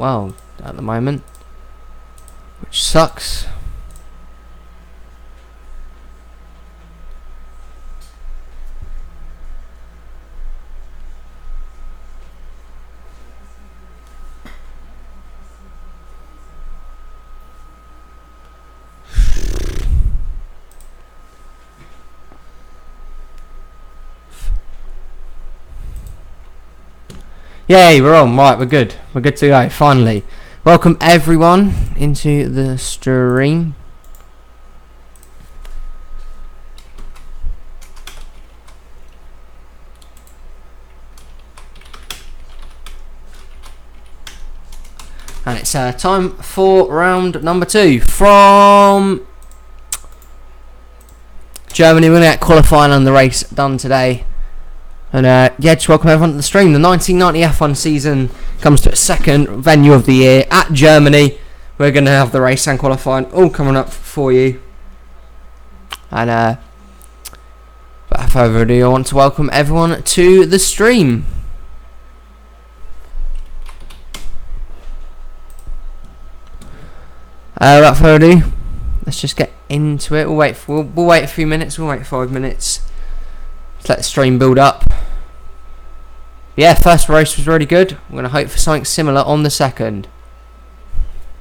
well at the moment, which sucks. Yay, we're on. Right, we're good. We're good to go, finally. Welcome everyone into the stream. And it's time for round number 2 from Germany. We're going to get qualifying on the race done today. And yeah, just welcome everyone to the stream. The 1990 F1 season comes to its second venue of the year at Germany. We're going to have the race and qualifying all coming up for you. And without further ado, I want to welcome everyone to the stream. Without further ado, let's just get into it. We'll wait a few minutes. We'll wait 5 minutes. Let's let the stream build up. Yeah, first race was really good. We're going to hope for something similar on the second.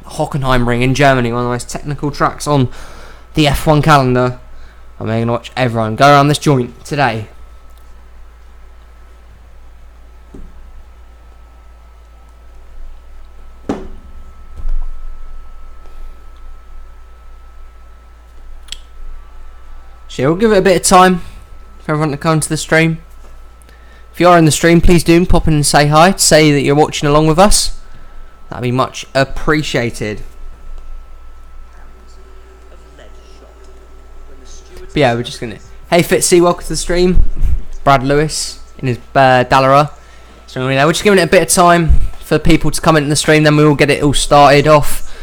Hockenheimring in Germany, one of the most technical tracks on the F1 calendar. I'm going to watch everyone go around this joint today. So we'll give it a bit of time for everyone to come to the stream. If you are in the stream, please do pop in and say hi. Say that you're watching along with us. That'd be much appreciated. But yeah, we're just gonna. Hey Fitzy, welcome to the stream. Brad Lewis in his Dallara. So we're just giving it a bit of time for people to come into the stream. Then we will get it all started off.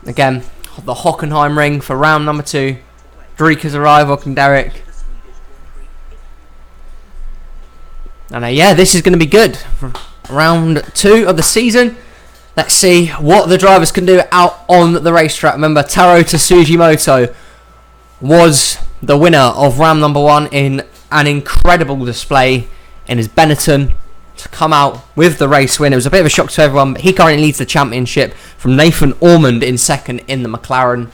Again, the Hockenheimring for round number 2. Dreek has arrived. Welcome, Derek. And yeah, this is going to be good for round 2 of the season. Let's see what the drivers can do out on the racetrack. Remember, Taro Tsujimoto was the winner of round number 1 in an incredible display in his Benetton to come out with the race win. It was a bit of a shock to everyone, but he currently leads the championship from Nathan Ormond in second in the McLaren.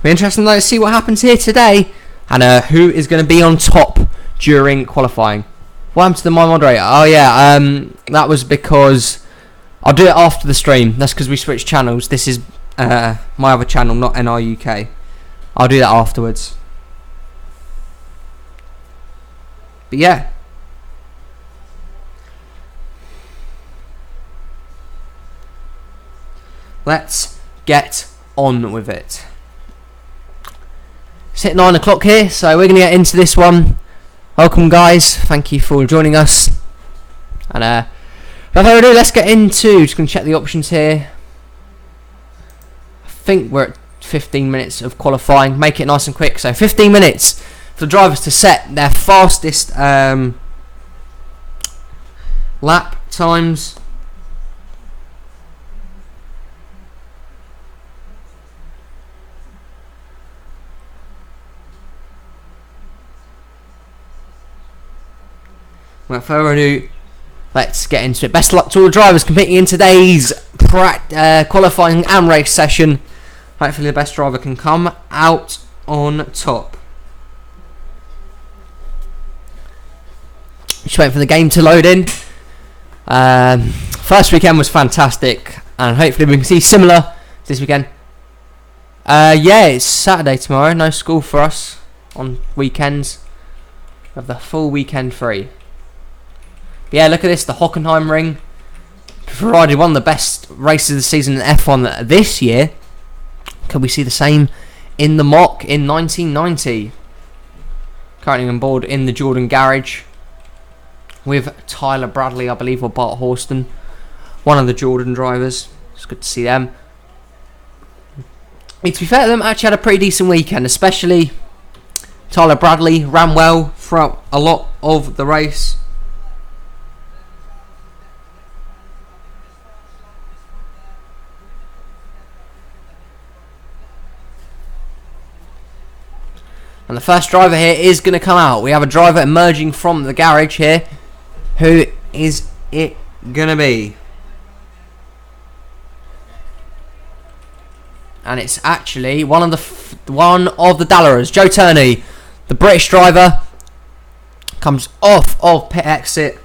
Be interesting though to see what happens here today and who is going to be on top during qualifying. What happened to my moderator? Oh yeah, that was because I'll do it after the stream. That's because we switched channels. This is my other channel, not NRUK. I'll do that afterwards. But yeah. Let's get on with it. It's hit 9 o'clock here, so we're going to get into this one. Welcome guys, thank you for joining us. And without further ado, let's get into, just going to check the options here. I think we're at 15 minutes of qualifying, make it nice and quick. So 15 minutes for the drivers to set their fastest lap times. Without further ado, let's get into it. Best of luck to all the drivers competing in today's qualifying and race session. Hopefully the best driver can come out on top. Just waiting for the game to load in. First weekend was fantastic, and hopefully we can see similar this weekend. Yeah, it's Saturday tomorrow. No school for us on weekends. We have the full weekend free. Yeah, look at this, the Hockenheimring provided one of the best races of the season in F1 this year. Could we see the same in the mock in 1990? Currently on board in the Jordan garage with Tyler Bradley, I believe, or Bart Horston, one of the Jordan drivers. It's good to see them. To be fair to them, actually had a pretty decent weekend, especially Tyler Bradley ran well throughout a lot of the race. And the first driver here is going to come out. We have a driver emerging from the garage here. Who is it going to be? And it's actually one of the Dallaras, Joe Turney, the British driver, comes off of pit exit.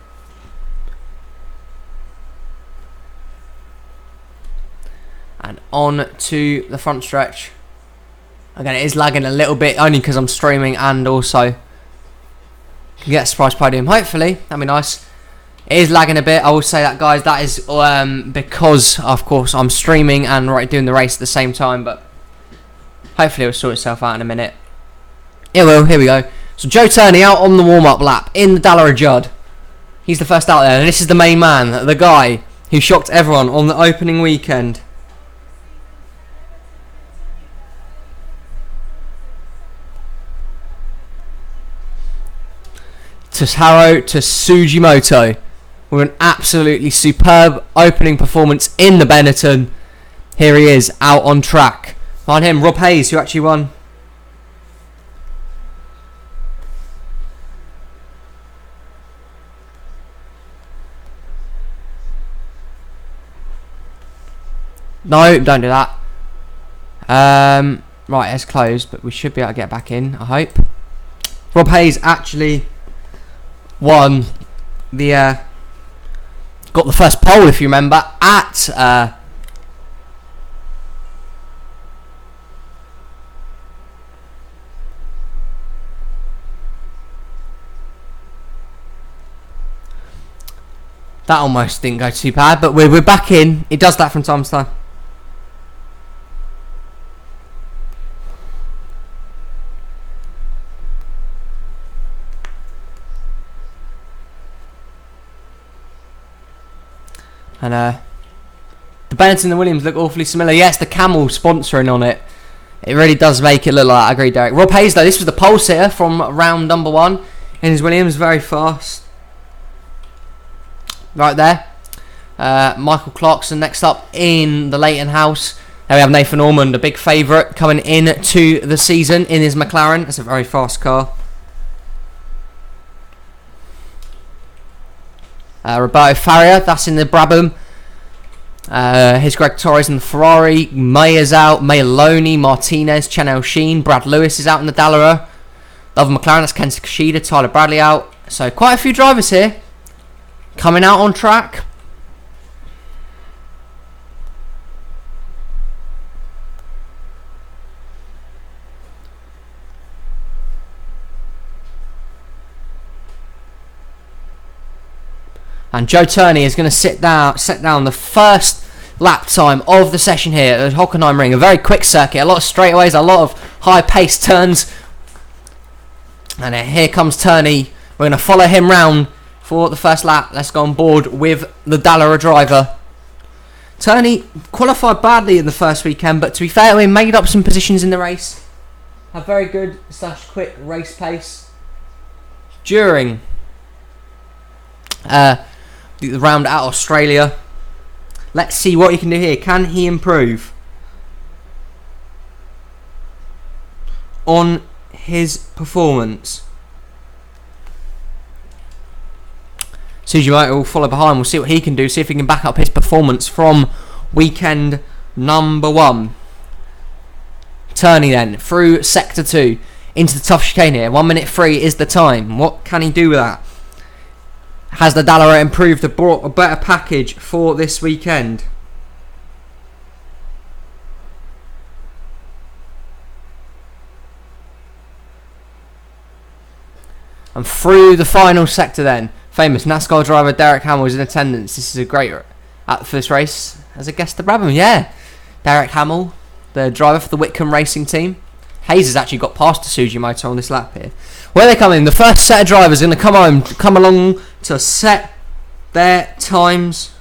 And on to the front stretch. Again, it is lagging a little bit, only because I'm streaming and also can get a surprise podium. Hopefully, that'd be nice. It is lagging a bit, I will say that, guys. That is because, of course, I'm streaming and doing the race at the same time. But hopefully it'll sort itself out in a minute. It will, here we go. So Joe Turney out on the warm-up lap in the Dallara Judd. He's the first out there, and this is the main man, the guy who shocked everyone on the opening weekend. Taro to Sugimoto with an absolutely superb opening performance in the Benetton. Here he is out on track. Behind him, Rob Hayes, who actually won. No, don't do that. Right, it's closed, but we should be able to get back in, I hope. Rob Hayes actually won the got the first pole, if you remember, at that almost didn't go too bad, but we're back in. It does that from time to time. And the Benetton and the Williams look awfully similar. Yes, the Camel sponsoring on it. It really does make it look like that. I agree, Derek. Rob Hayes, though, this was the pole sitter from round number 1 in his Williams. Very fast. Right there. Michael Clarkson next up in the Leighton House. There we have Nathan Ormond, a big favourite, coming in to the season in his McLaren. It's a very fast car. Roberto Faria, that's in the Brabham. Here's Greg Torres in the Ferrari. Mayer's out. Mayaloni, Martinez, Chanel Sheen. Brad Lewis is out in the Dallara. The other McLaren, that's Kenta Kishida. Tyler Bradley out. So quite a few drivers here coming out on track. And Joe Turney is going to set down the first lap time of the session here at Hockenheim Ring. A very quick circuit, a lot of straightaways, a lot of high-paced turns. And here comes Turney. We're going to follow him round for the first lap. Let's go on board with the Dallara driver. Turney qualified badly in the first weekend, but to be fair, we made up some positions in the race. Had very good / quick race pace during the round at Australia. Let's see what he can do here. Can he improve on his performance? Sugimoto will follow behind. We'll see what he can do. See if he can back up his performance from weekend number 1. Turney then through sector 2 into the tough chicane here. 1 minute 3 is the time. What can he do with that? Has the Dallara improved and brought a better package for this weekend? And through the final sector then, famous NASCAR driver Derek Hamill is in attendance. This is a great at this race as a guest to Brabham. Yeah, Derek Hamill, the driver for the Whitcomb Racing team. Hayes has actually got past Sugimoto on this lap here. Where they come in, the first set of drivers are going to come along to set their times.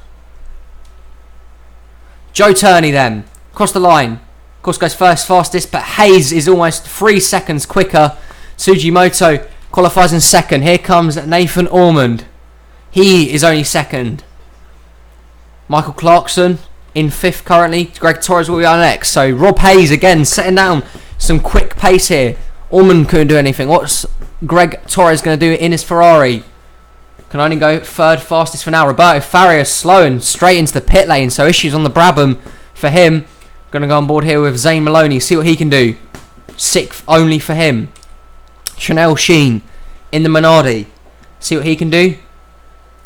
Joe Turney then, across the line. Of course goes first fastest, but Hayes is almost 3 seconds quicker. Sugimoto qualifies in second. Here comes Nathan Ormond. He is only second. Michael Clarkson in 5th currently. Greg Torres will be on next. So Rob Hayes again setting down some quick pace here Ormond couldn't do anything. What's Greg Torres going to do in his Ferrari? Can only go third fastest for now. Roberto Faria slowing straight into the pit lane, so issues on the Brabham for him. Going to go on board here with Zane Maloney, see what he can do. 6th only for him. Chanel Sheen in the Minardi, see what he can do.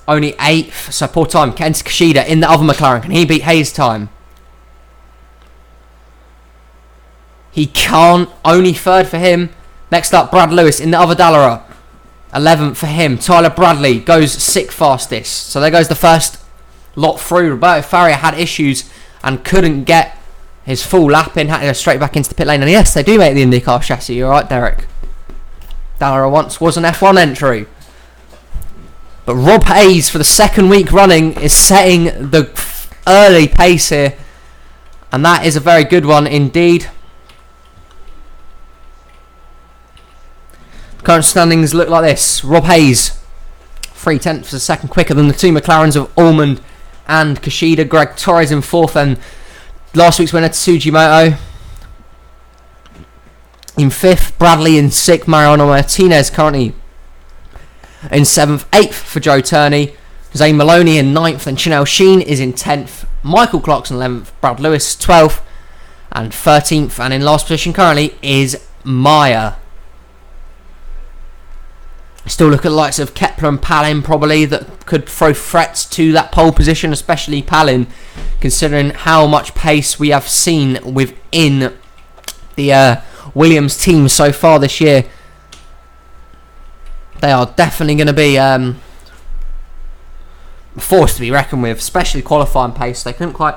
Only 8th, so poor time. Kent Kishida in the other McLaren, can he beat Hayes' time? He can't, only 3rd for him. Next up, Brad Lewis in the other Dallara. 11th for him. Tyler Bradley goes 6th fastest. So there goes the first lot through. Roberto Faria had issues and couldn't get his full lap in. Had to go straight back into the pit lane. And yes, they do make the IndyCar chassis. You're right, Derek. Dallara once was an F1 entry. But Rob Hayes, for the 2nd week running, is setting the early pace here. And that is a very good one indeed. Current standings look like this. Rob Hayes, 3/10 for the 2nd, quicker than the 2 McLarens of Ormond and Kishida. Greg Torres in 4th, and last week's winner Tsuji Moto in 5th. Bradley in 6th. Mariano Martinez currently in 7th. 8th for Joe Turney. Zane Maloney in 9th, and Chanel Sheen is in 10th. Michael Clarkson 11th. Brad Lewis 12th and 13th, and in last position currently is Maya. Still look at the likes of Kepler and Palin probably that could throw threats to that pole position, especially Palin, considering how much pace we have seen within the Williams team so far this year. They are definitely going to be a force to be reckoned with, especially qualifying pace. They couldn't quite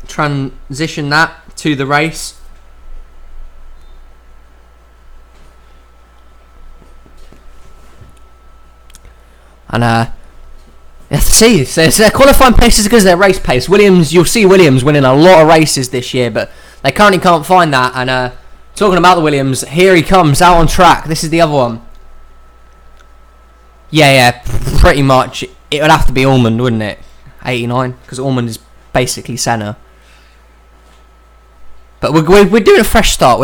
transition that to the race. And you have to see, so their qualifying pace is as good as their race pace. Williams, you'll see Williams winning a lot of races this year, but they currently can't find that. And talking about the Williams, here he comes out on track. This is the other one. Yeah, pretty much. It would have to be Ormond, wouldn't it? 89, because Ormond is basically Senna. But we're doing a fresh start.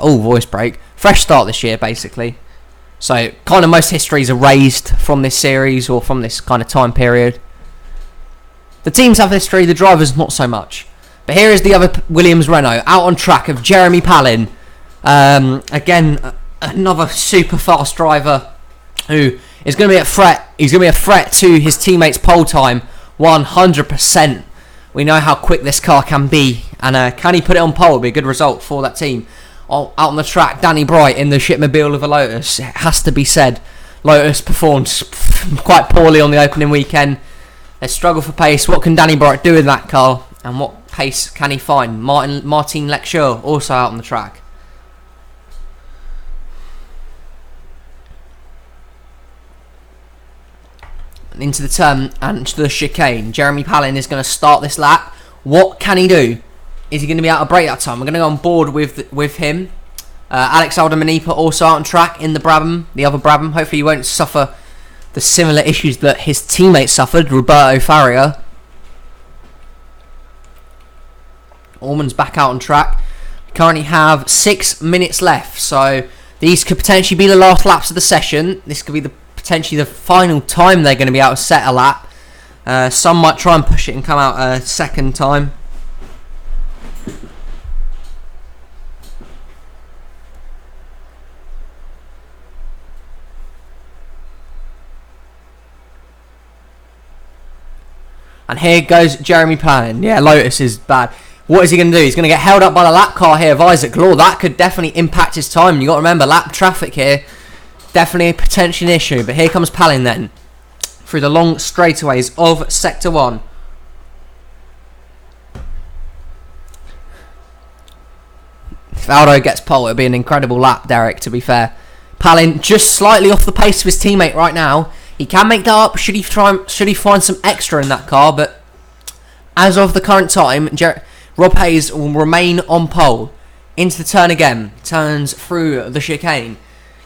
Oh, voice break. Fresh start this year, basically. So, kind of most histories are raised from this series or from this kind of time period. The teams have history, the drivers not so much. But here is the other Williams Renault out on track of Jeremy Palin. Again, another super fast driver who is going to be a threat. He's going to be a threat to his teammates' pole time, 100%. We know how quick this car can be, and can he put it on pole? It'll be a good result for that team. Out on the track, Danny Bright in the shipmobile of a Lotus. It has to be said, Lotus performed quite poorly on the opening weekend. They struggle for pace. What can Danny Bright do in that car? And what pace can he find? Martin Lecture also out on the track. And into the turn and to the chicane. Jeremy Palin is going to start this lap. What can he do? Is he going to be able to break that time? We're going to go on board with him. Alex Aldemanipa also out on track in the Brabham, the other Brabham. Hopefully he won't suffer the similar issues that his teammates suffered, Roberto Faria. Ormond's back out on track. We currently have 6 minutes left, so these could potentially be the last laps of the session. This could be potentially the final time they're going to be able to set a lap. Some might try and push it and come out a second time. And here goes Jeremy Palin. Yeah, Lotus is bad. What is he going to do? He's going to get held up by the lap car here of Isaac Law. That could definitely impact his time. You got to remember, lap traffic here, definitely a potential issue. But here comes Palin then, through the long straightaways of Sector 1. If Aldo gets pole, it'll be an incredible lap, Derek, to be fair. Palin just slightly off the pace of his teammate right now. He can make that up should he find some extra in that car, but as of the current time, Rob Hayes will remain on pole. Into the turn again, turns through the chicane.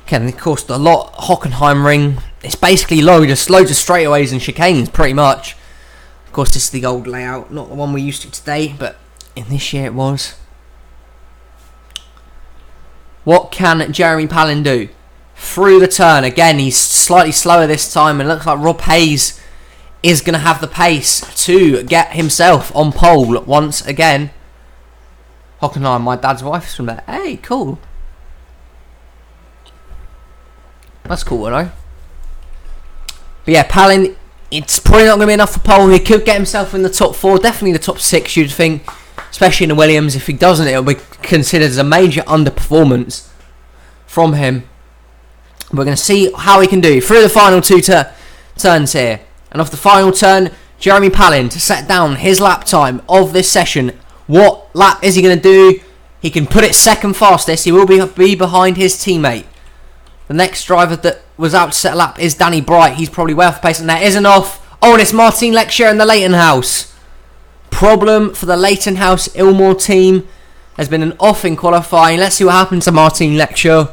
Again, of course, the Hockenheim ring. It's basically loads of straightaways and chicanes, pretty much. Of course, this is the old layout, not the one we're used to today, but in this year it was. What can Jeremy Palin do? Through the turn. Again, he's slightly slower this time, and it looks like Rob Hayes is going to have the pace to get himself on pole once again. Hockenheim, my dad's wife, is from there. Hey, cool. That's cool, you know. But yeah, Palin, it's probably not going to be enough for pole. He could get himself in the top 4, definitely the top 6, you'd think. Especially in the Williams. If he doesn't, it'll be considered as a major underperformance from him. We're going to see how he can do through the final 2 turns here. And off the final turn, Jeremy Palin to set down his lap time of this session. What lap is he going to do? He can put it second fastest. He will be behind his teammate. The next driver that was out to set a lap is Danny Bright. He's probably way off pace, and that isn't off. Oh, and it's Martin Lecture in the Leighton House. Problem for the Leighton House Ilmore team. There's been an off in qualifying. Let's see what happens to Martin Lecture.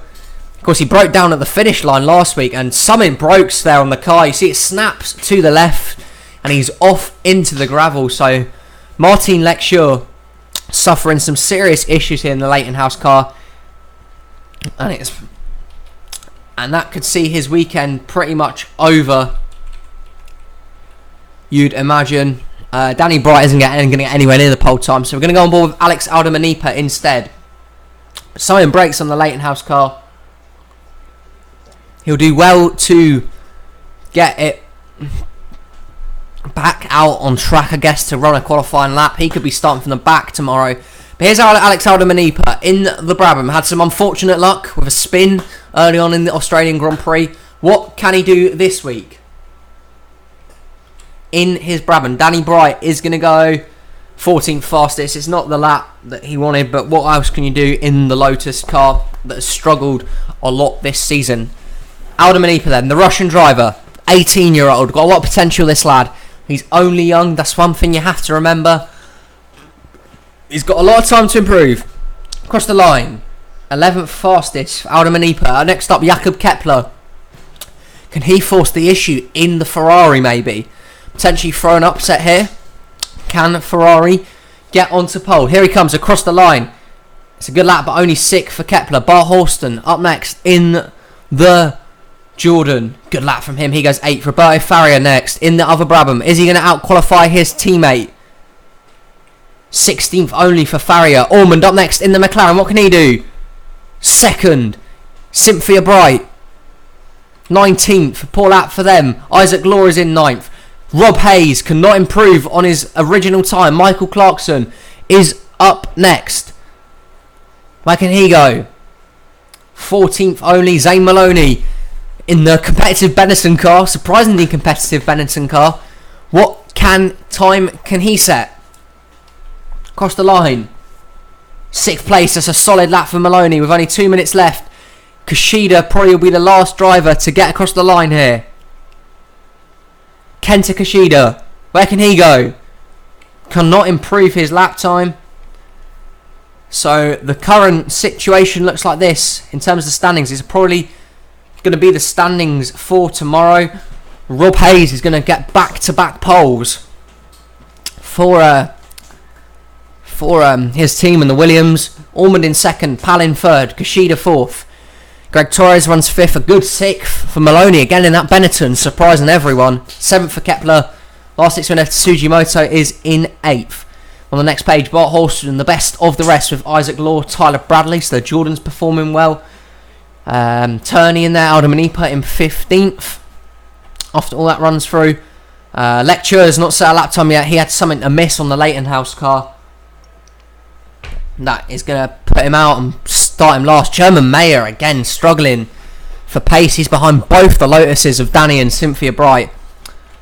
Of course, he broke down at the finish line last week, and something broke there on the car. You see it snaps to the left, and he's off into the gravel. So Martin Lecture suffering some serious issues here in the Leighton House car, and that could see his weekend pretty much over, you'd imagine. Danny Bright isn't going to get anywhere near the pole time, so we're going to go on board with Alex Aldemanipa instead. Something breaks on the Leighton House car. He'll do well to get it back out on track, I guess, to run a qualifying lap. He could be starting from the back tomorrow. But here's Alex Aldemanipa in the Brabham. Had some unfortunate luck with a spin early on in the Australian Grand Prix. What can he do this week? In his Brabham, Danny Bright is going to go 14th fastest. It's not the lap that he wanted, but what else can you do in the Lotus car that has struggled a lot this season? Aldemanipa then, the Russian driver, 18-year-old. Got a lot of potential, this lad. He's only young, that's one thing you have to remember. He's got a lot of time to improve. Across the line, 11th fastest, Aldemanipa. Next up, Jakob Kepler. Can he force the issue in the Ferrari, maybe? Potentially throw an upset here. Can Ferrari get onto pole? Here he comes across the line. It's a good lap, but only 6th for Kepler. Bart Horston up next in the Jordan. Good lap from him. He goes 8th. Roberto Faria next in the other Brabham. Is he going to out-qualify his teammate? 16th only for Faria. Ormond up next in the McLaren. What can he do? 2nd. Cynthia Bright. 19th. Poor lap for them. Isaac Law is in 9th. Rob Hayes cannot improve on his original time. Michael Clarkson is up next. Where can he go? 14th only. Zane Maloney in the competitive Benetton car. Surprisingly competitive Benetton car. What time can he set? Across the line. 6th place. That's a solid lap for Maloney with only 2 minutes left. Kushida probably will be the last driver to get across the line here. Kenta Kushida, where can he go? Cannot improve his lap time. So the current situation looks like this in terms of the standings. It's probably going to be the standings for tomorrow. Rob Hayes is going to get back-to-back poles for his team in the Williams. Ormond in 2nd, Palin 3rd, Kushida 4th. Greg Torres runs 5th, a good 6th for Maloney, again in that Benetton, surprising everyone. 7th for Kepler, last 6 minutes Tsujimoto is in 8th. On the next page, Bart Horston, the best of the rest with Isaac Law, Tyler Bradley, so Jordan's performing well. Turney in there, Aldemanipa in 15th. After all that runs through. Lecture's not set a lap time yet, he had something amiss on the Leighton House car. That is going to put him out and start him last. German Mayer again struggling for pace. He's behind both the Lotuses of Danny and Cynthia Bright.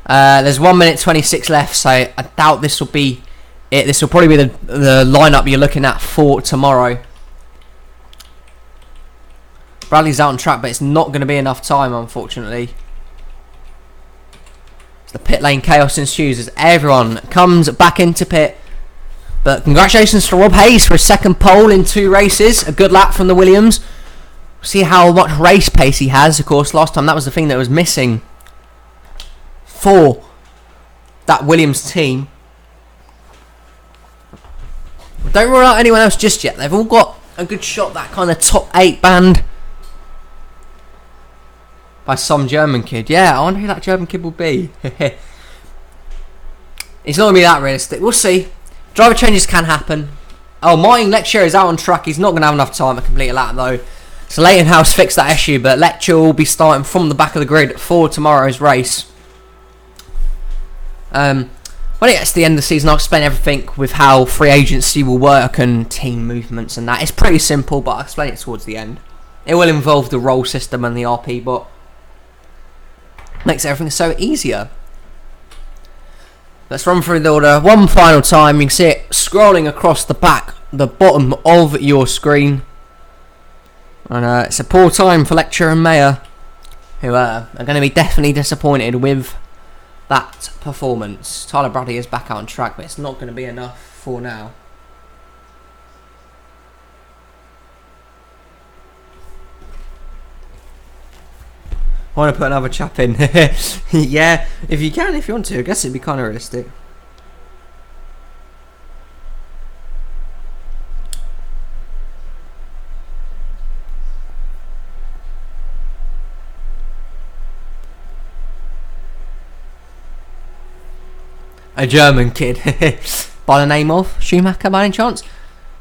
There's 1 minute 26 left, so I doubt this will be it. This will probably be the lineup you're looking at for tomorrow. Bradley's out on track, but it's not going to be enough time, unfortunately. The pit lane chaos ensues as everyone comes back into pit. But congratulations to Rob Hayes for his 2nd pole in 2 races. A good lap from the Williams. See how much race pace he has. Of course, last time that was the thing that was missing for that Williams team. Don't rule out anyone else just yet. They've all got a good shot, that kind of top 8 band by some German kid. Yeah, I wonder who that German kid will be. It's not going to be that realistic. We'll see. Driver changes can happen. Oh, Martin Lecture is out on track. He's not going to have enough time to complete a lap though. So Leighton House fixed that issue, but Lecture will be starting from the back of the grid for tomorrow's race. When it gets to the end of the season, I'll explain everything with how free agency will work and team movements and that. It's pretty simple, but I'll explain it towards the end. It will involve the role system and the RP, but makes everything so easier. Let's run through the order one final time. You can see it scrolling across the bottom of your screen. And it's a poor time for Lecture and Mayer, who are going to be definitely disappointed with that performance. Tyler Bradley is back out on track, but it's not going to be enough for now. I want to put another chap in. Yeah, if you can, if you want to. I guess it'd be kind of realistic. A German kid by the name of Schumacher by any chance.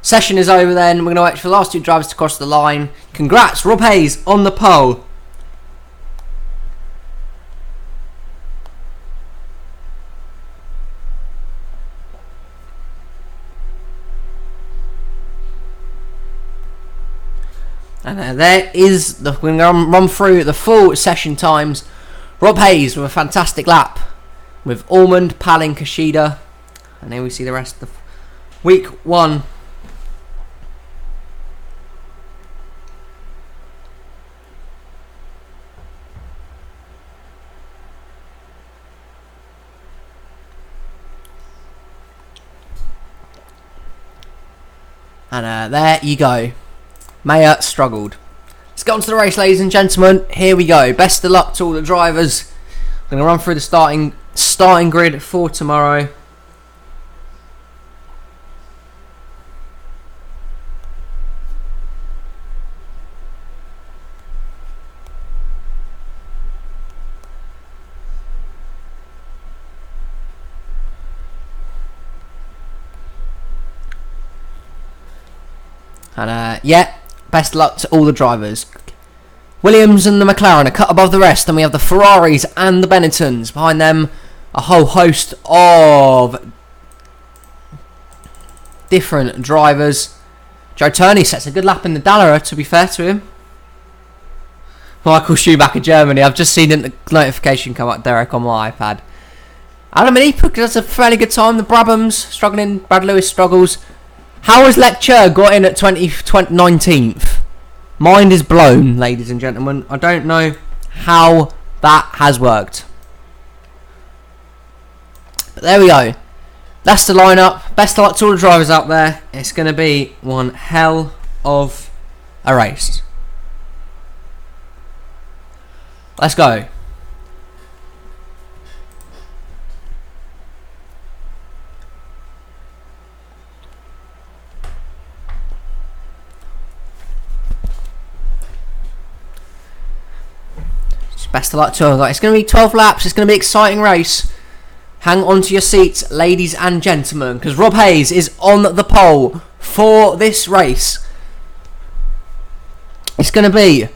Session is over then. We're going to wait for the last 2 drivers to cross the line. Congrats, Rob Hayes on the pole. And there is we're going to run through the full session times. Rob Hayes with a fantastic lap with Ormond, Palin, Kashida, and then we see the rest of week 1. And there you go. Mayer struggled. Let's get on to the race, ladies and gentlemen. Here we go. Best of luck to all the drivers. I'm going to run through the starting grid for tomorrow. And yeah, best of luck to all the drivers. Williams and the McLaren are cut above the rest, and we have the Ferraris and the Bennettons. Behind them, a whole host of different drivers. Joe Turney sets a good lap in the Dallara, to be fair to him. Michael Schumacher, Germany. I've just seen the notification come up, Derek, on my iPad. Adam Ipuk does a fairly good time. The Brabhams struggling. Brad Lewis struggles. How has Lecture got in at 19th? Mind is blown, ladies and gentlemen. I don't know how that has worked. But there we go. That's the lineup. Best of luck to all the drivers out there. It's going to be one hell of a race. Let's go. Best of luck to all. It's going to be 12 laps. It's going to be an exciting race. Hang on to your seats, ladies and gentlemen, because Rob Hayes is on the pole for this race. It's going to be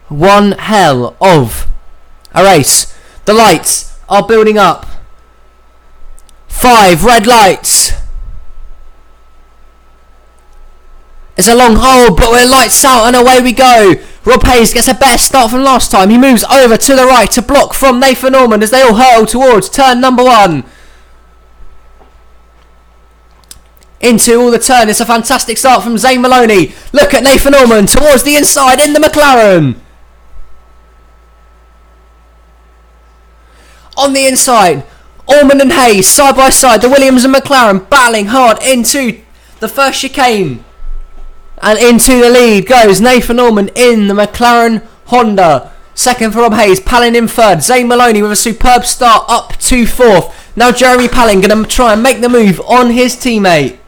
one hell of a race. The lights are building up. 5 red lights. It's a long hole, but we're lights out and away we go. Rob Hayes gets a better start from last time. He moves over to the right to block from Nathan Norman as they all hurl towards turn number 1. Into all the turn. It's a fantastic start from Zane Maloney. Look at Nathan Norman towards the inside in the McLaren. On the inside, Ormond and Hayes side by side. The Williams and McLaren battling hard into the first chicane. And into the lead goes Nathan Norman in the McLaren Honda. Second for Rob Hayes, Palin in third. Zane Maloney with a superb start up to 4th. Now Jeremy Palin going to try and make the move on his teammate.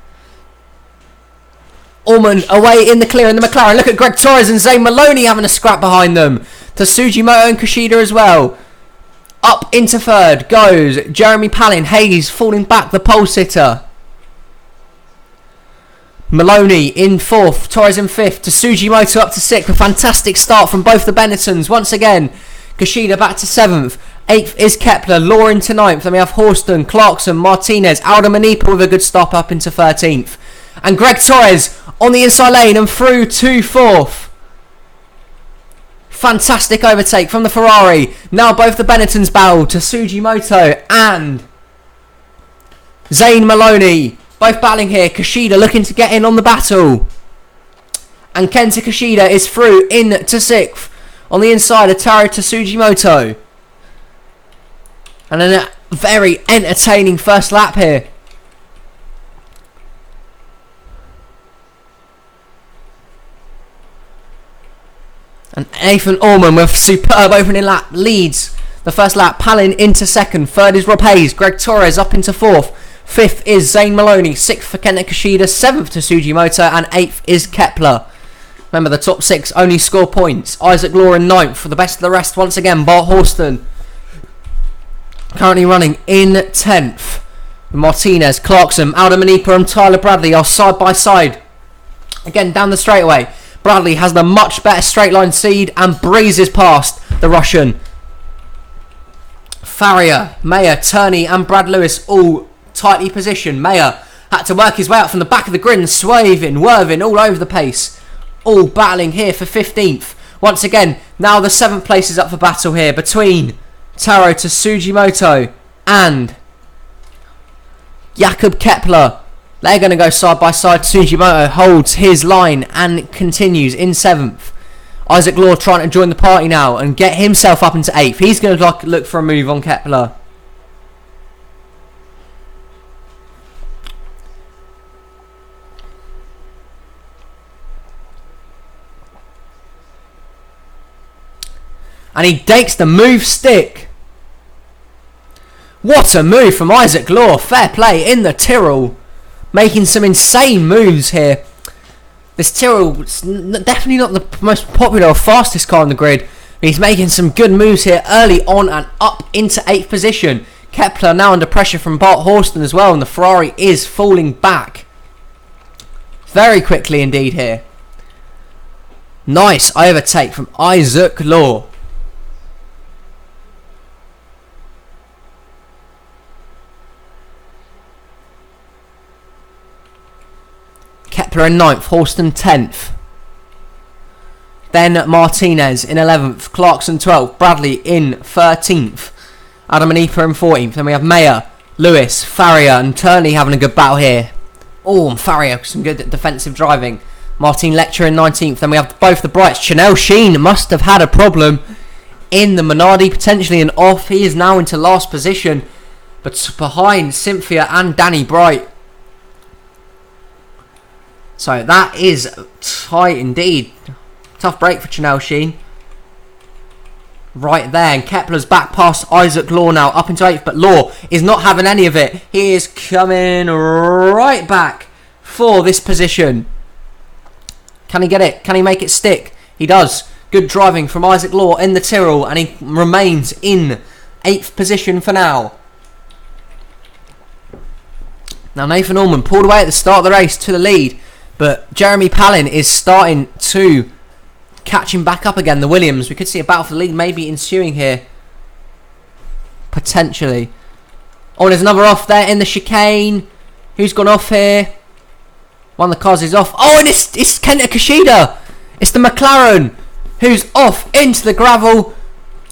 Orman away in the clear in the McLaren. Look at Greg Torres and Zane Maloney having a scrap behind them. To Sujimoto and Kushida as well. Up into third goes Jeremy Palin. Hayes falling back, the pole sitter. Maloney in fourth, Torres in fifth, to Sujimoto up to sixth. A fantastic start from both the Benettons. Once again, Kushida back to seventh. Eighth is Kepler, Law into ninth. Then we have Horston, Clarkson, Martinez, Aldo Manipa with a good stop up into 13th. And Greg Torres on the inside lane and through to fourth. Fantastic overtake from the Ferrari. Now both the Benettons bow to Sujimoto and Zane Maloney. Both battling here. Kushida looking to get in on the battle. And Kenta Kushida is through in to sixth. On the inside, Ataru to Sujimoto. And then a very entertaining first lap here. And Nathan Orman with superb opening lap leads the first lap. Palin into second. Third is Rob Hayes. Greg Torres up into fourth. Fifth is Zane Maloney. Sixth for Kenta Kushida. Seventh to Sujimoto. And eighth is Kepler. Remember, the top six only score points. Isaac Law in ninth. For the best of the rest, once again, Bart Horston. Currently running in 10th. Martinez, Clarkson, Aldo Manipa and Tyler Bradley are side by side. Again, down the straightaway. Bradley has the much better straight line seed and breezes past the Russian. Farrier, Mayer, Turney and Brad Lewis all tightly positioned. Mayer had to work his way out from the back of the grid and swerving all over the pace. All battling here for 15th. Once again, now the 7th place is up for battle here between Taro to Sujimoto and Jakob Kepler. They're going to go side by side. Sujimoto holds his line and continues in 7th. Isaac Law trying to join the party now and get himself up into 8th. He's going to look for a move on Kepler. And he takes the move stick. What a move from Isaac Law. Fair play in the Tyrrell. Making some insane moves here. This Tyrrell is definitely not the most popular or fastest car on the grid. But he's making some good moves here early on and up into 8th position. Kepler now under pressure from Bart Horston as well. And the Ferrari is falling back. Very quickly indeed here. Nice overtake from Isaac Law. Kepler in 9th, Horston 10th. Then Martinez in 11th, Clarkson 12th, Bradley in 13th, Adam Manipa in 14th. Then we have Mayer, Lewis, Farrier and Turney having a good battle here. Oh, and Farrier, some good defensive driving. Martin Lecter in 19th. Then we have both the Brights. Chanel Sheen must have had a problem in the Minardi, potentially an off. He is now into last position, but behind Cynthia and Danny Bright. So that is tight indeed. Tough break for Chanel Sheen. Right there. And Kepler's back past Isaac Law now. Up into 8th. But Law is not having any of it. He is coming right back for this position. Can he get it? Can he make it stick? He does. Good driving from Isaac Law in the Tyrrell. And he remains in 8th position for now. Now Nathan Orman pulled away at the start of the race to the lead. But Jeremy Palin is starting to catch him back up again. The Williams. We could see a battle for the lead maybe ensuing here. Potentially. Oh, there's another off there in the chicane. Who's gone off here? One of the cars is off. Oh, and it's Kenta Kushida. It's the McLaren who's off into the gravel.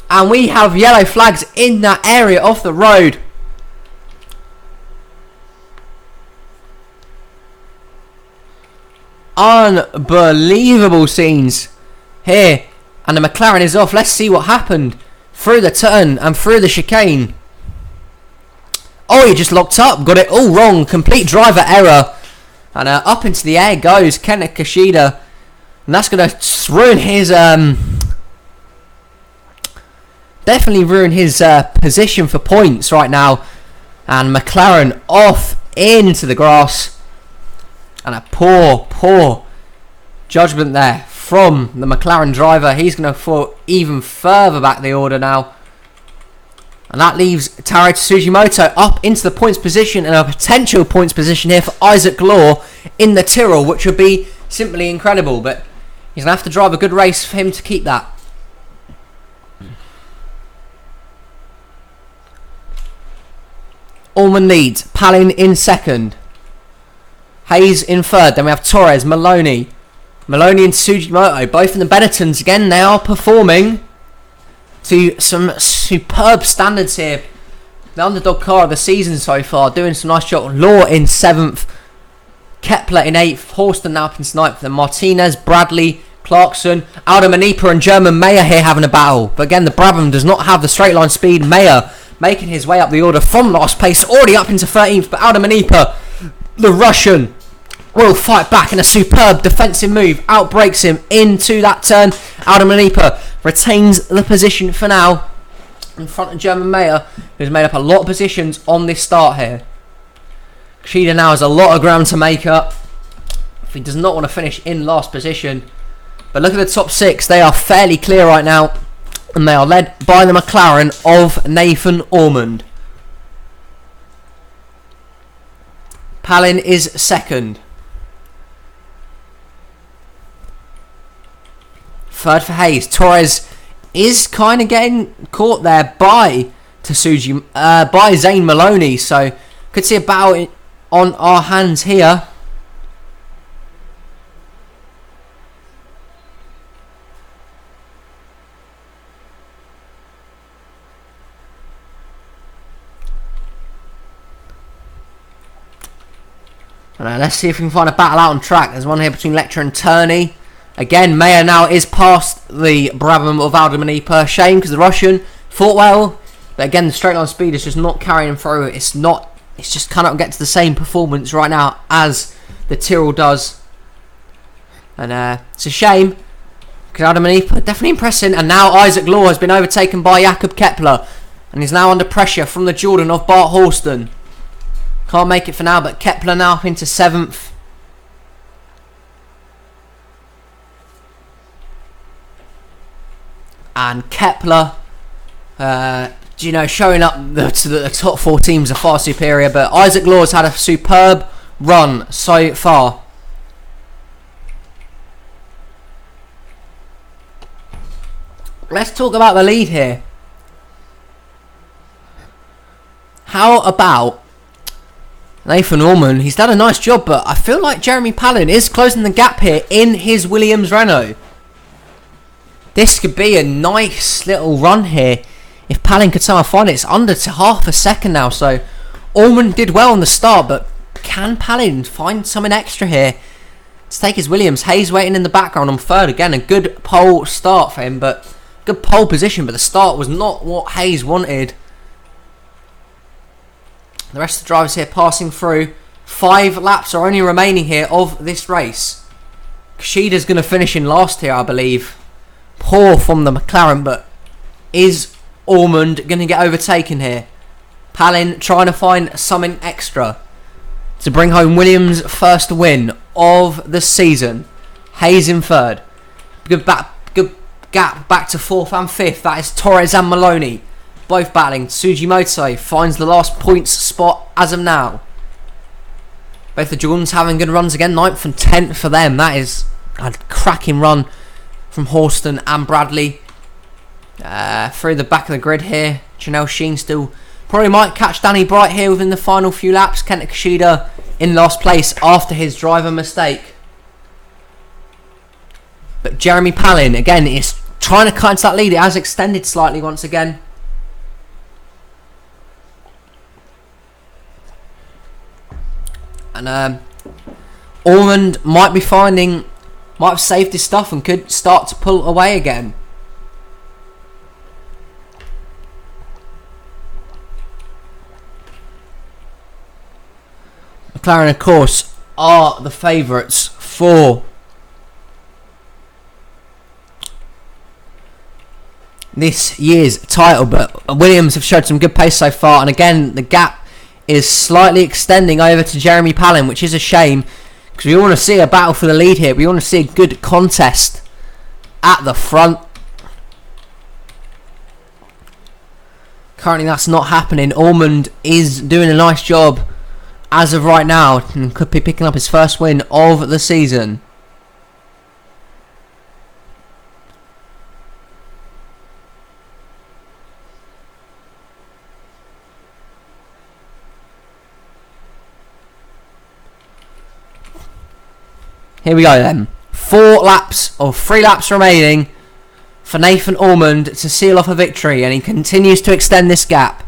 And we have yellow flags in that area of the road. Unbelievable scenes here. And the McLaren is off. Let's see what happened through the turn and through the chicane. Oh, he just locked up. Got it all wrong. Complete driver error. And up into the air goes Kenta Kushida. And that's going to ruin his... definitely ruin his position for points right now. And McLaren off into the grass. And a poor judgment there from the McLaren driver. He's going to fall even further back the order now. And that leaves Taro Tsujimoto up into the points position and a potential points position here for Isaac Law in the Tyrrell, which would be simply incredible. But he's going to have to drive a good race for him to keep that. Allman leads, Palin in second, Hayes in third. Then we have Torres, Maloney and Tsujimoto, both in the Benettons. Again, they are performing to some superb standards here. The underdog car of the season so far, doing some nice job. Law in 7th, Kepler in 8th, Horston now up in 9th, then Martinez, Bradley, Clarkson, Aldo Manipa and German Mayer here having a battle. But again, the Brabham does not have the straight line speed. Mayer making his way up the order from last place, already up into 13th, but Aldo Manipa, the Russian, will fight back in a superb defensive move, outbreaks him into that turn. Aldo Manipa retains the position for now in front of German Mayer, who's made up a lot of positions on this start here. Kushida now has a lot of ground to make up if he does not want to finish in last position. But look at the top 6, they are fairly clear right now, and they are led by the McLaren of Nathan Ormond. Palin is second. Third for Hayes. Torres is kind of getting caught there by Zane Maloney, so could see a battle on our hands here. Let's see if we can find a battle out on track. There's one here between Lecter and Turney. Again, Mayer now is past the Brabham of Aldo Manipa. Shame because the Russian fought well, but again the straight line speed is just not carrying him through. It's just cannot get to the same performance right now as the Tyrrell does, and it's a shame because Aldo Manipa definitely impressing. And now Isaac Law has been overtaken by Jakob Kepler and is now under pressure from the Jordan of Bart Horston. Can't make it for now, but Kepler now up into 7th. And Kepler, showing up to the top 4 teams are far superior. But Isaac Law has had a superb run so far. Let's talk about the lead here. How about Nathan Ormond? He's done a nice job, but I feel like Jeremy Palin is closing the gap here in his Williams Renault. This could be a nice little run here if Palin could somehow find it. It's under to half a second now, so Ormond did well on the start, but can Palin find something extra here to take his Williams? Hayes waiting in the background on third. Again, a good pole start for him, but good pole position, but the start was not what Hayes wanted. The rest of the drivers here passing through. 5 laps are only remaining here of this race. Kushida's going to finish in last here, I believe. Poor from the McLaren, but is Ormond going to get overtaken here? Palin trying to find something extra to bring home Williams' first win of the season. Hayes in third. Good gap back to 4th and 5th. That is Torres and Maloney both battling. Tsujimoto finds the last points spot as of now. Both the Jordans having good runs again. 9th and 10th for them. That is a cracking run from Horston and Bradley. Through the back of the grid here, Janelle Sheen still probably might catch Danny Bright here within the final few laps. Kenta Kushida in last place after his driver mistake. But Jeremy Palin again is trying to cut into that lead. It has extended slightly once again. And Ormond might have saved his stuff and could start to pull away again. McLaren, of course, are the favourites for this year's title, but Williams have showed some good pace so far, and again the gap is slightly extending over to Jeremy Palin, which is a shame. Because we want to see a battle for the lead here. We want to see a good contest at the front. Currently that's not happening. Ormond is doing a nice job as of right now and could be picking up his first win of the season. Here we go then. 3 laps remaining for Nathan Ormond to seal off a victory, and he continues to extend this gap.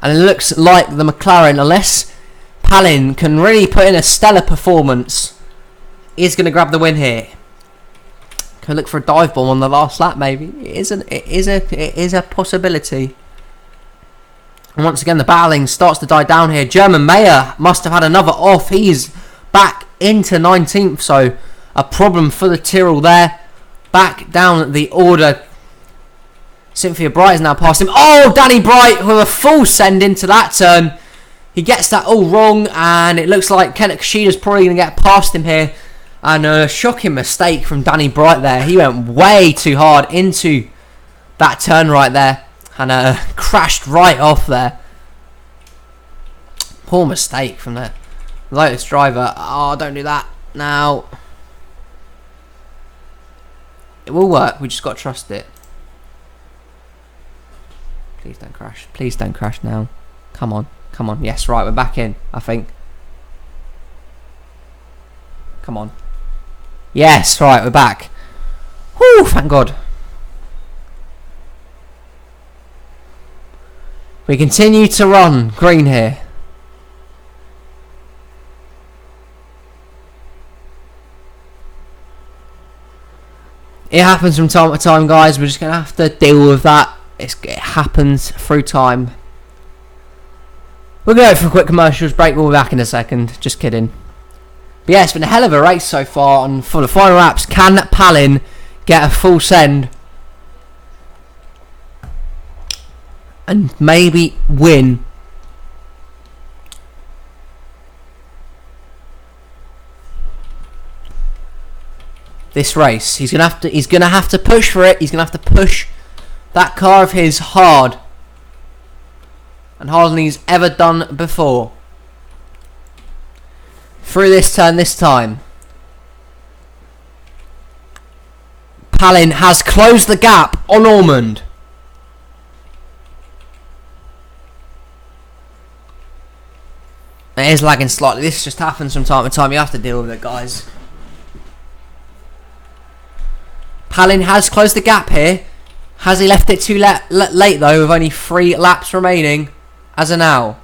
And it looks like the McLaren, unless Palin can really put in a stellar performance, is going to grab the win here. Can look for a dive bomb on the last lap, maybe. It is a possibility. And once again, the battling starts to die down here. German Mayer must have had another off. He's back into 19th, so a problem for the Tyrrell there. Back down the order. Cynthia Bright is now past him. Oh, Danny Bright with a full send into that turn. He gets that all wrong, and it looks like Kenneth Kashida's probably going to get past him here. And a shocking mistake from Danny Bright there. He went way too hard into that turn right there, and crashed right off there. Poor mistake from the Lotus driver. Oh, don't do that now. It will work. We just got to trust it. Please don't crash. Please don't crash now. Come on. Come on. Yes, right. We're back in, I think. Come on. Yes, right. We're back. Whew, thank God. We continue to run green here. It happens from time to time, guys. We're just going to have to deal with that. It happens through time. We'll go for a quick commercials break. We'll be back in a second. Just kidding. But yeah, it's been a hell of a race so far. And for the final laps, can Palin get a full send? And maybe win. This race, he's gonna have to push for it. He's gonna have to push that car of his hard, and harder than he's ever done before. Through this turn this time, Palin has closed the gap on Ormond. It is lagging slightly. This just happens from time to time. You have to deal with it, guys. Palin has closed the gap here. Has he left it too late though, with only 3 laps remaining as of now?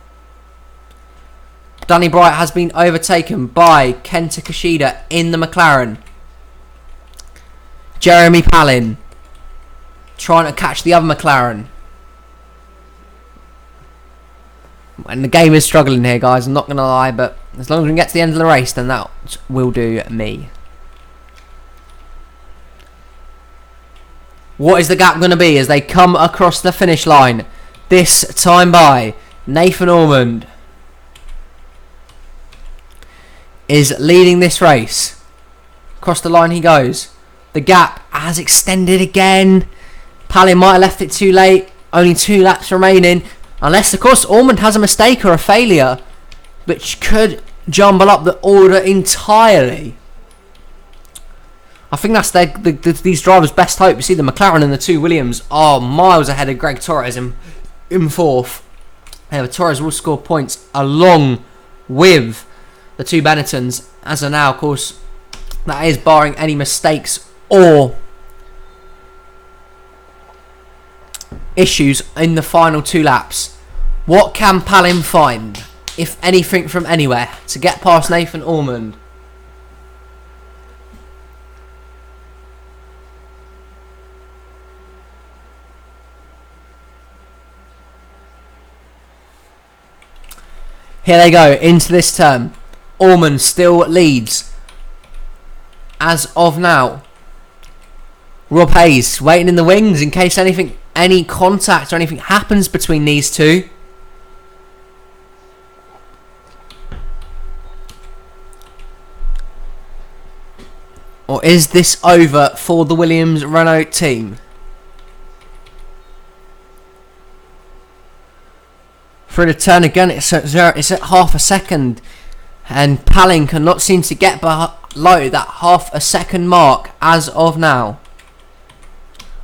Danny Bright has been overtaken by Kenta Kashida in the McLaren. Jeremy Palin trying to catch the other McLaren. And the game is struggling here, guys. I'm not going to lie, but as long as we can get to the end of the race, then that will do me. What is the gap going to be as they come across the finish line? This time by Nathan Ormond is leading this race. Across the line he goes. The gap has extended again. Palin might have left it too late. Only 2 laps remaining. Unless, of course, Ormond has a mistake or a failure, which could jumble up the order entirely. I think that's these drivers' best hope. You see the McLaren and the 2 Williams are miles ahead of Greg Torres in 4th. However, Torres will score points along with the 2 Benettons. As of now, of course, that is barring any mistakes or issues in the final 2 laps. What can Palin find, if anything, from anywhere to get past Nathan Ormond? Here they go into this turn. Ormond still leads as of now. Rob Hayes waiting in the wings in case any contact or anything happens between these two. Or is this over for the Williams Renault team? Through the turn again, it's at half a second. And Palin cannot seem to get below that half a second mark as of now.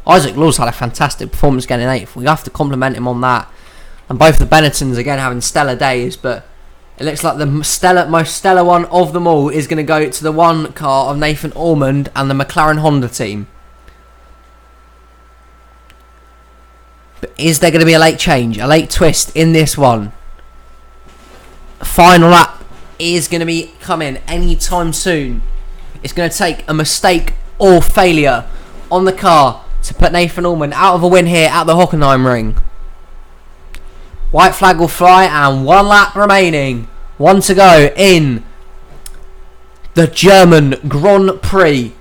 Isaac Law's had a fantastic performance getting 8th. We have to compliment him on that. And both the Bennettons again having stellar days, but it looks like the most stellar one of them all is going to go to the one car of Nathan Ormond and the McLaren Honda team. But is there going to be a late change, a late twist in this one? Final lap is going to be coming anytime soon. It's going to take a mistake or failure on the car to put Nathan Ormond out of a win here at the Hockenheim ring. White flag will fly and 1 lap remaining. 1 to go in the German Grand Prix.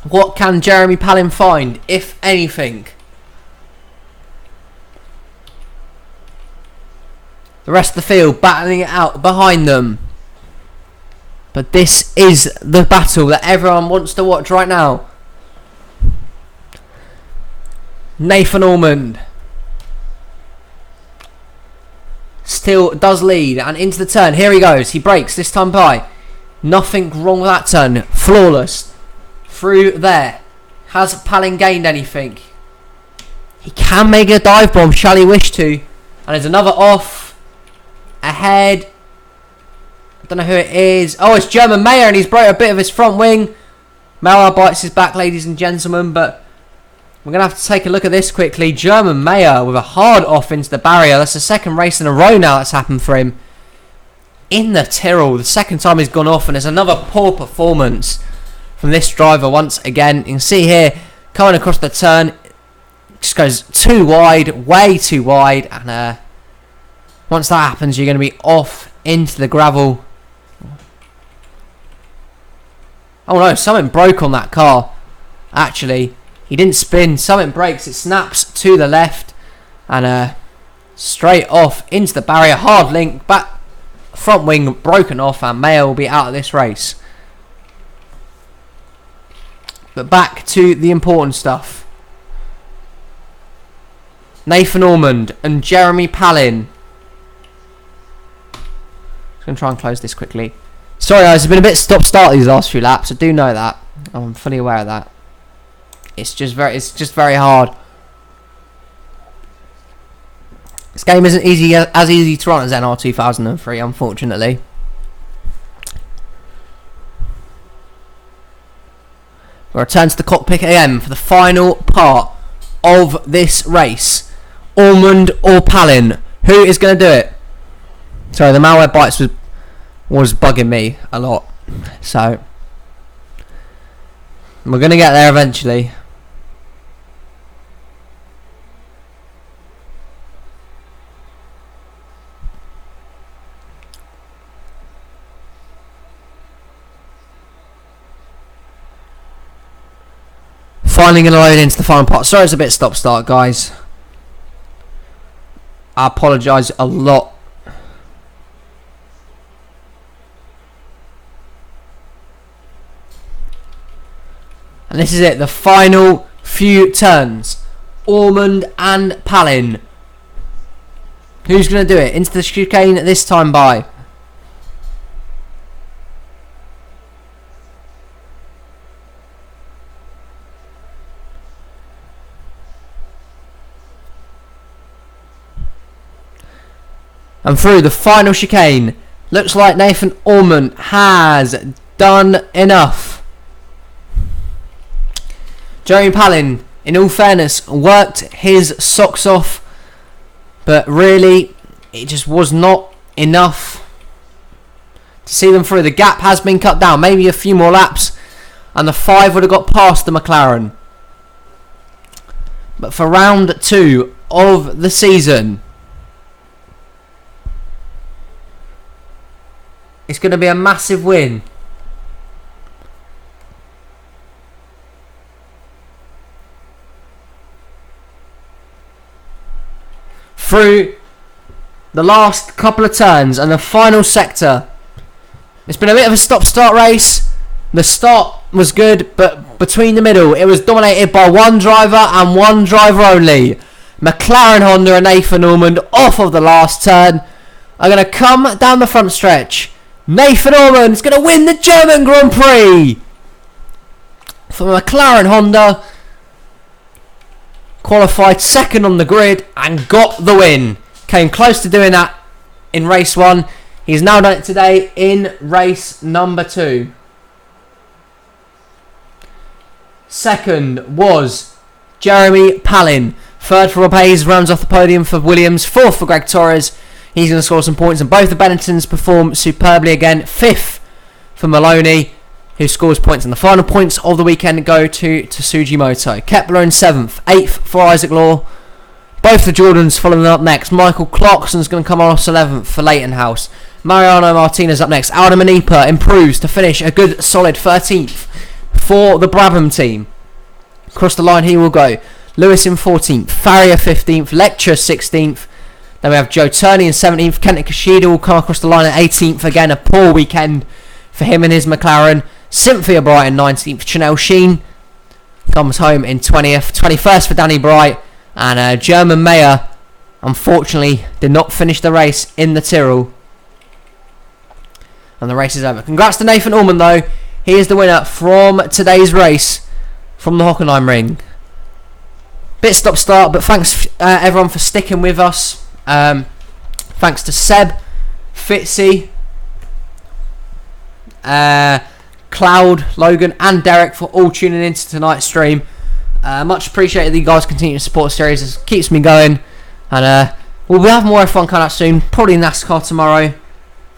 What can Jeremy Palin find, if anything? The rest of the field battling it out behind them. But this is the battle that everyone wants to watch right now. Nathan Ormond still does lead and into the turn. Here he goes. He brakes this time by. Nothing wrong with that turn. Flawless. Through there. Has Palin gained anything? He can make a dive bomb, shall he wish to. And there's another off. Ahead. I don't know who it is. Oh, it's German Mayer, and he's broke a bit of his front wing. Mauer bites his back, ladies and gentlemen, but we're going to have to take a look at this quickly. German Mayer with a hard off into the barrier. That's the second race in a row now that's happened for him. In the Tyrrell, the second time he's gone off, and there's another poor performance from this driver once again. You can see here, coming across the turn, just goes too wide, way too wide, and once that happens, you're going to be off into the gravel. Oh no, something broke on that car, actually. He didn't spin, something breaks, it snaps to the left, and straight off into the barrier, hard link, back front wing broken off, and Mayer will be out of this race. But back to the important stuff. Nathan Ormond and Jeremy Palin. Just going to try and close this quickly. Sorry guys, it's been a bit stop-start these last few laps. I do know that. I'm fully aware of that. It's just very hard. This game isn't as easy to run as NR 2003, unfortunately. We'll return to the cockpit again for the final part of this race. Ormond or Palin? Who is going to do it? Sorry, the malware bites was bugging me a lot. So, we're going to get there eventually. Finally going to load into the final part. Sorry it's a bit stop-start, guys. I apologise a lot. And this is it, the final few turns. Ormond and Palin. Who's going to do it? Into the chicane this time by. And through the final chicane. Looks like Nathan Ormond has done enough. Jeremy Palin, in all fairness, worked his socks off, but really it just was not enough to see them through. The gap has been cut down, maybe a few more laps and the 5 would have got past the McLaren. But for round 2 of the season, it's going to be a massive win. Through the last couple of turns and the final sector, It's been a bit of a stop-start race. The start was good, but between the middle, it was dominated by one driver and one driver only. McLaren Honda and Nathan Ormond off of the last turn are going to come down the front stretch. Nathan Ormond is going to win the German Grand Prix for McLaren Honda. Qualified second on the grid and got the win. Came close to doing that in race 1. He's now done it today in race number 2. Second was Jeremy Palin. Third for Rob Hayes, rounds off the podium for Williams. Fourth for Greg Torres. He's going to score some points. And both the Bennetons perform superbly again. Fifth for Maloney, who scores points. And the final points of the weekend go to Sugimoto. Kepler in 7th. 8th for Isaac Law. Both the Jordans following up next. Michael Clarkson's going to come on off 11th for Leighton House. Mariano Martinez up next. Aldo Manipa improves to finish a good solid 13th for the Brabham team. Across the line he will go. Lewis in 14th, Farrier 15th, Lecture 16th. Then we have Joe Turney in 17th. Kenny Kashida will come across the line at 18th. Again, a poor weekend for him and his McLaren. Cynthia Bright in 19th. Chanel Sheen comes home in 20th. 21st for Danny Bright. And German Mayer, unfortunately, did not finish the race in the Tyrrell. And the race is over. Congrats to Nathan Ormond, though. He is the winner from today's race from the Hockenheim ring. Bit stop-start, but thanks everyone for sticking with us. Thanks to Seb, Fitzy, Cloud, Logan and Derek for all tuning into tonight's stream. Much appreciated that you guys continue to support the series. It keeps me going. And we'll have more F1 coming out soon. Probably NASCAR tomorrow.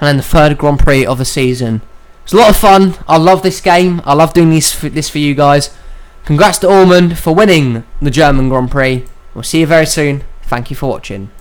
And then the third Grand Prix of the season. It's a lot of fun. I love this game. I love doing this for you guys. Congrats to Ormond for winning the German Grand Prix. We'll see you very soon. Thank you for watching.